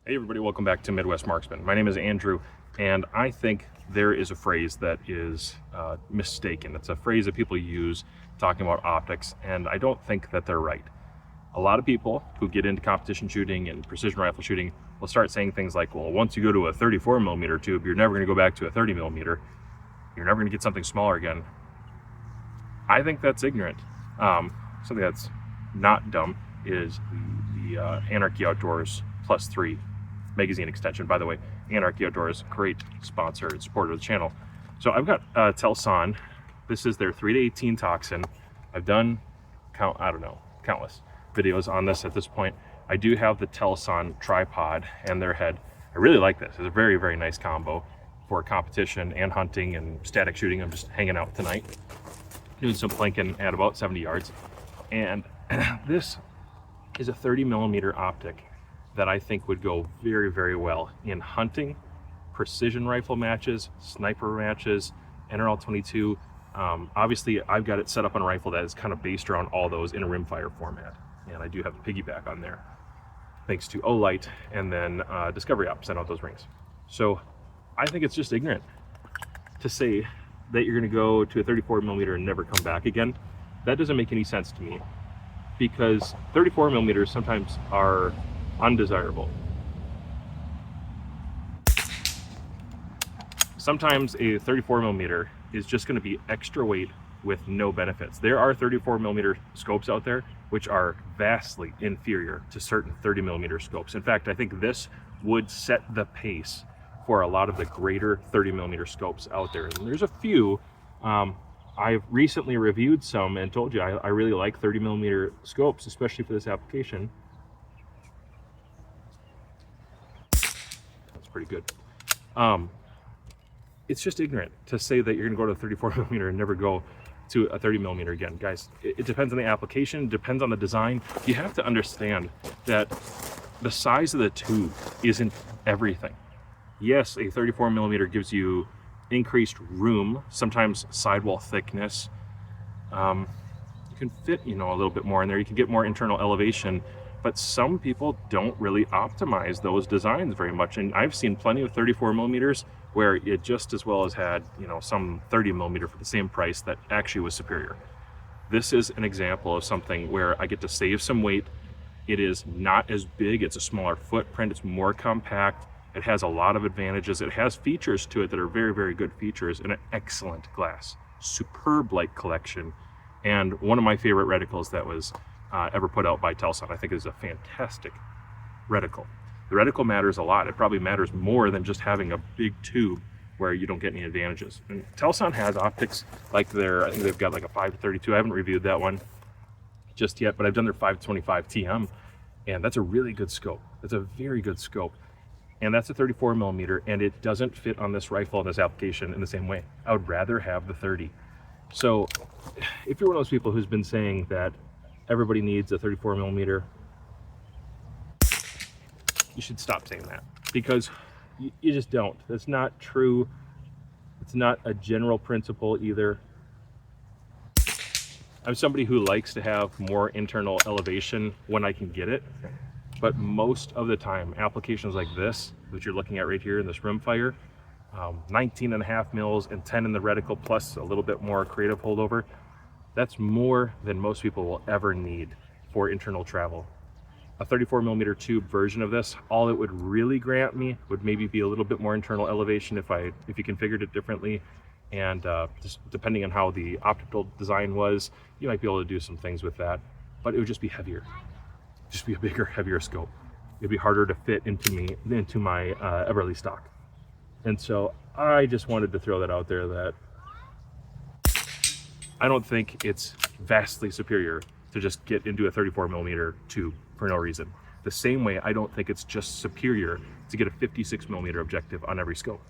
Hey everybody, welcome back to Midwest Marksman. My name is Andrew, and I think there is a phrase that is mistaken. It's a phrase that people use talking about optics, and I don't think that they're right. A lot of people who get into competition shooting and precision rifle shooting will start saying things like, well, once you go to a 34 millimeter tube, you're never going to go back to a 30 millimeter. You're never going to get something smaller again. I think that's ignorant. Something that's not dumb is the Anarchy Outdoors Plus 3 magazine extension. By the way, Anarchy Outdoors, great sponsor and supporter of the channel. So I've got Telson. This is their 3-18 Toxin. I've done countless videos on this at this point. I do have the Telson tripod and their head. I really like this. It's a very, very nice combo for competition and hunting and static shooting. I'm just hanging out tonight, doing some planking at about 70 yards. And this is a 30 millimeter optic that I think would go very, very well in hunting, precision rifle matches, sniper matches, NRL 22. Obviously, I've got it set up on a rifle that is kind of based around all those in a rimfire format. And I do have the piggyback on there, thanks to Olight and then Discovery Op sent out those rings. So I think it's just ignorant to say that you're gonna go to a 34 millimeter and never come back again. That doesn't make any sense to me, because 34 millimeters sometimes are undesirable. Sometimes a 34 millimeter is just going to be extra weight with no benefits. There are 34 millimeter scopes out there which are vastly inferior to certain 30 millimeter scopes. In fact, I think this would set the pace for a lot of the greater 30 millimeter scopes out there. And there's a few. I've recently reviewed some and told you I really like 30 millimeter scopes, especially for this application. Pretty good. It's just ignorant to say that you're going to go to a 34 millimeter and never go to a 30 millimeter again. Guys, it depends on the application, depends on the design. You have to understand that the size of the tube isn't everything. Yes, a 34 millimeter gives you increased room, sometimes sidewall thickness. You can fit, a little bit more in there. You can get more internal elevation. But some people don't really optimize those designs very much. And I've seen plenty of 34 millimeters where it just as well as had, some 30 millimeter for the same price that actually was superior. This is an example of something where I get to save some weight. It is not as big, it's a smaller footprint, it's more compact. It has a lot of advantages. It has features to it that are very, very good features, and an excellent glass. Superb light collection. And one of my favorite reticles that was ever put out by Telson. I think it is a fantastic reticle. The reticle matters a lot. It probably matters more than just having a big tube where you don't get any advantages. And Telson has optics like I think they've got like a 5-32. I haven't reviewed that one just yet, but I've done their 5-25 TM, and that's a really good scope. It's a very good scope. And that's a 34 millimeter, and it doesn't fit on this rifle in this application in the same way. I would rather have the 30. So if you're one of those people who's been saying that everybody needs a 34 millimeter, you should stop saying that, because you just don't. That's not true. It's not a general principle either. I'm somebody who likes to have more internal elevation when I can get it, but most of the time, applications like this that you're looking at right here in this rimfire, 19.5 mils and 10 in the reticle plus a little bit more creative holdover, that's more than most people will ever need for internal travel. A 34 millimeter tube version of this, all it would really grant me would maybe be a little bit more internal elevation if you configured it differently. And just depending on how the optical design was, you might be able to do some things with that, but it would just be heavier. Just be a bigger, heavier scope. It'd be harder to fit into my Everly stock. And so I just wanted to throw that out there, that I don't think it's vastly superior to just get into a 34 millimeter tube for no reason. The same way I don't think it's just superior to get a 56 millimeter objective on every scope.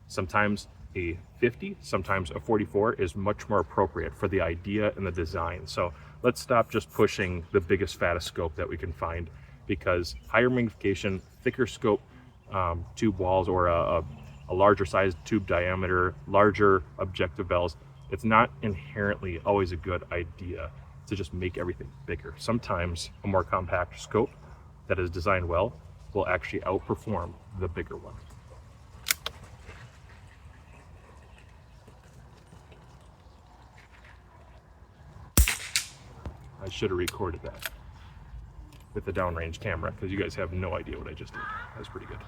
Sometimes a 50, sometimes a 44 is much more appropriate for the idea and the design. So let's stop just pushing the biggest, fattest scope that we can find, because higher magnification, thicker scope tube walls, or a larger size tube diameter, larger objective bells, it's not inherently always a good idea to just make everything bigger. Sometimes a more compact scope that is designed well will actually outperform the bigger one. I should have recorded that with the downrange camera because you guys have no idea what I just did. That was pretty good.